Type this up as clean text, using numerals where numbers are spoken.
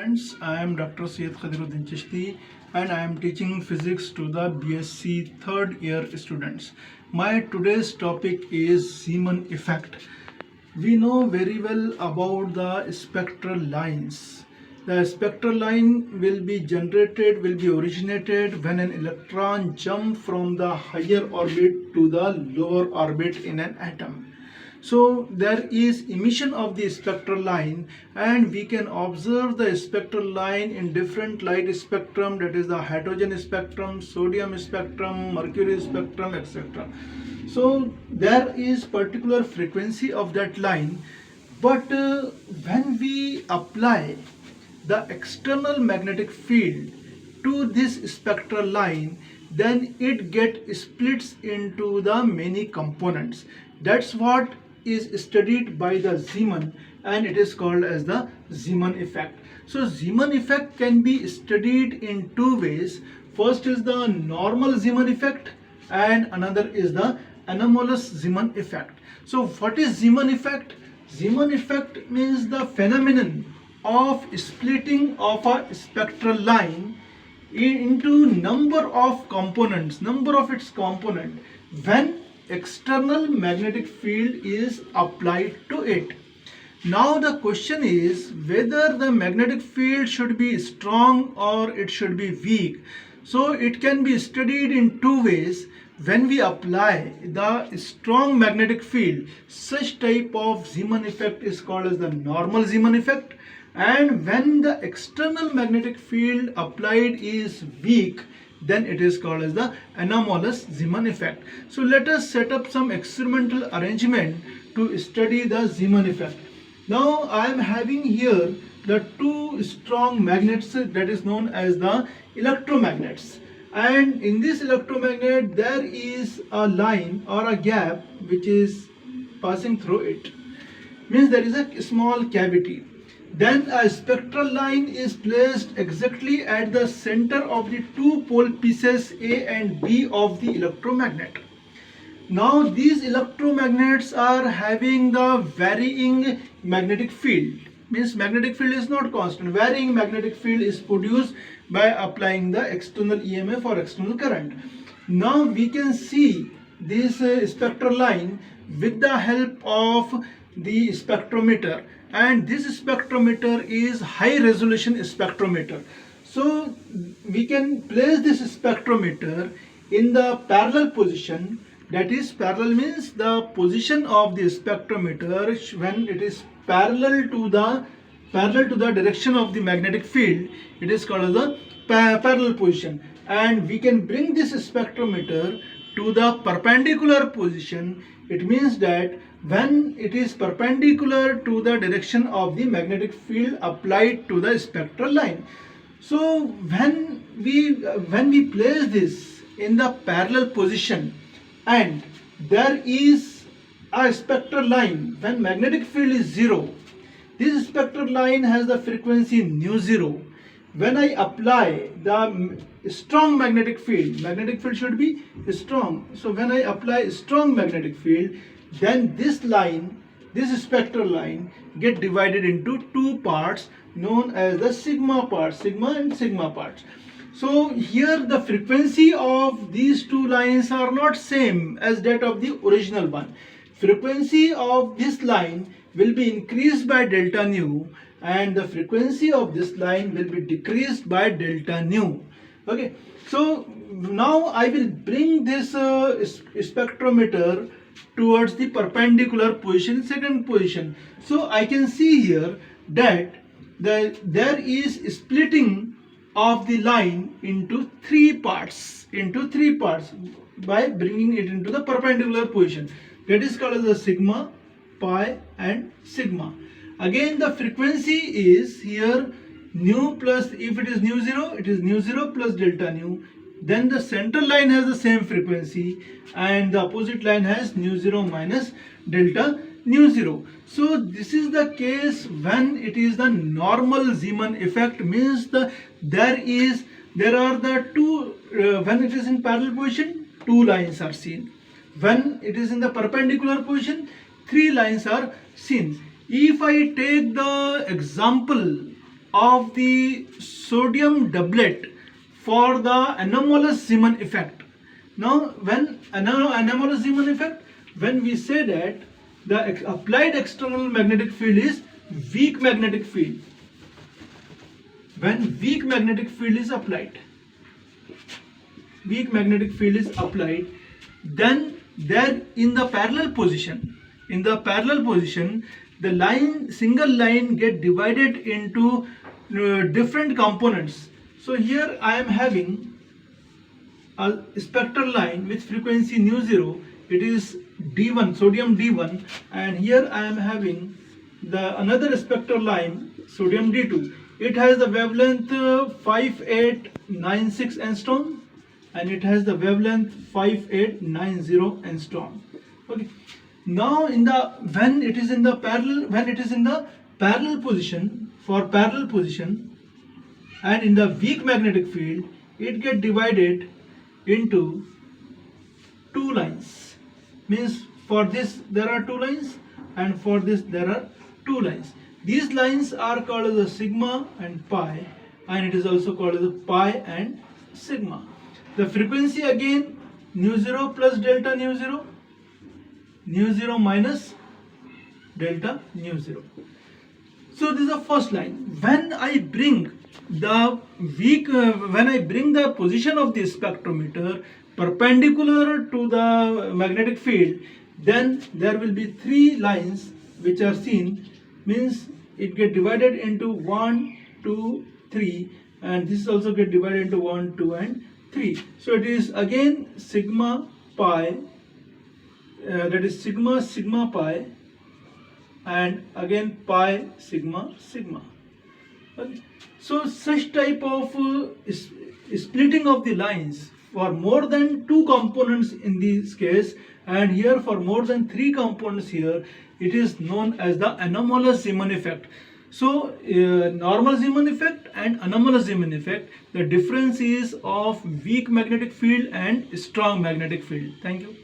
students, I am Dr. Syed Khadiruddin Chishti and I am teaching physics to the BSc third year students. My today's topic is Zeeman effect. We know very well about the spectral lines. The spectral line will be originated when an electron jumps from the higher orbit to the lower orbit in an atom. So there is emission of the spectral line, and we can observe the spectral line in different light spectrum, that is the hydrogen spectrum, sodium spectrum, mercury spectrum, etc. So there is particular frequency of that line, but when we apply the external magnetic field to this spectral line, then it gets splits into the many components. That's what is studied by the Zeeman, and it is called as the Zeeman effect. So Zeeman effect can be studied in two ways. First is the normal Zeeman effect and another is the anomalous Zeeman effect. So what is Zeeman effect? Zeeman effect means the phenomenon of splitting of a spectral line into number of components, number of its component, when external magnetic field is applied to it. Now the question is whether the magnetic field should be strong or it should be weak. So it can be studied in two ways. When we apply the strong magnetic field, such type of Zeeman effect is called as the normal Zeeman effect, and when the external magnetic field applied is weak, then it is called as the anomalous Zeeman effect. So let us set up some experimental arrangement to study the Zeeman effect. Now I am having here the two strong magnets, that is known as the electromagnets, and in this electromagnet there is a line or a gap which is passing through it, means there is a small cavity. Then a spectral line is placed exactly at the center of the two pole pieces A and B of the electromagnet. Now these electromagnets are having the varying magnetic field, means magnetic field is not constant. Varying magnetic field is produced by applying the external EMF or external current. Now we can see this spectral line with the help of the spectrometer, and this spectrometer is high resolution spectrometer. So we can place this spectrometer in the parallel position, that is parallel means the position of the spectrometer when it is parallel to the direction of the magnetic field, it is called as the parallel position. And we can bring this spectrometer to the perpendicular position. It means that when it is perpendicular to the direction of the magnetic field applied to the spectral line. So when we place this in the parallel position and there is a spectral line when magnetic field is 0, this spectral line has the frequency nu 0. When I apply the strong magnetic field should be strong. So when I apply strong magnetic field, then this line, this spectral line, get divided into two parts known as the sigma parts, sigma and sigma parts. So here the frequency of these two lines are not same as that of the original one. Frequency of this line will be increased by delta nu, and the frequency of this line will be decreased by delta nu. Okay, so now I will bring this spectrometer towards the perpendicular position, second position. So I can see here that there is splitting of the line into three parts by bringing it into the perpendicular position. That is called as the sigma, pi and sigma. Again the frequency is here nu plus, if it is nu 0, it is nu 0 plus delta nu. Then the central line has the same frequency and the opposite line has nu 0 minus delta nu 0. So this is the case when it is the normal Zeeman effect, means there are the two, when it is in parallel position, two lines are seen. When it is in the perpendicular position, three lines are seen. If I take the example of the sodium doublet for the anomalous Zeeman effect. Now, when anomalous Zeeman effect, when we say that the applied external magnetic field is weak magnetic field. When weak magnetic field is applied, then there in the parallel position, the line, single line get divided into different components. So here I am having a spectral line with frequency nu 0. It is D1, sodium D1, and here I am having the another spectral line, sodium D2. It has the wavelength 5896 angstrom, and it has the wavelength 5890 angstrom. Okay. Now when it is in the parallel position, and in the weak magnetic field, it get divided into two lines. Means for this there are two lines, and for this there are two lines. These lines are called as the sigma and pi, and it is also called as the pi and sigma. The frequency again nu 0 plus delta nu 0, nu 0 minus delta nu 0. So this is the first line. When I bring the position of the spectrometer perpendicular to the magnetic field, then there will be three lines which are seen. Means it get divided into 1, 2, 3, and this also get divided into 1, 2, and 3. So it is again sigma pi, that is sigma pi, and again pi sigma. Okay. So such type of splitting of the lines for more than two components in this case, and here for more than three components here, it is known as the anomalous Zeeman effect. So normal Zeeman effect and anomalous Zeeman effect, the difference is of weak magnetic field and strong magnetic field. Thank you.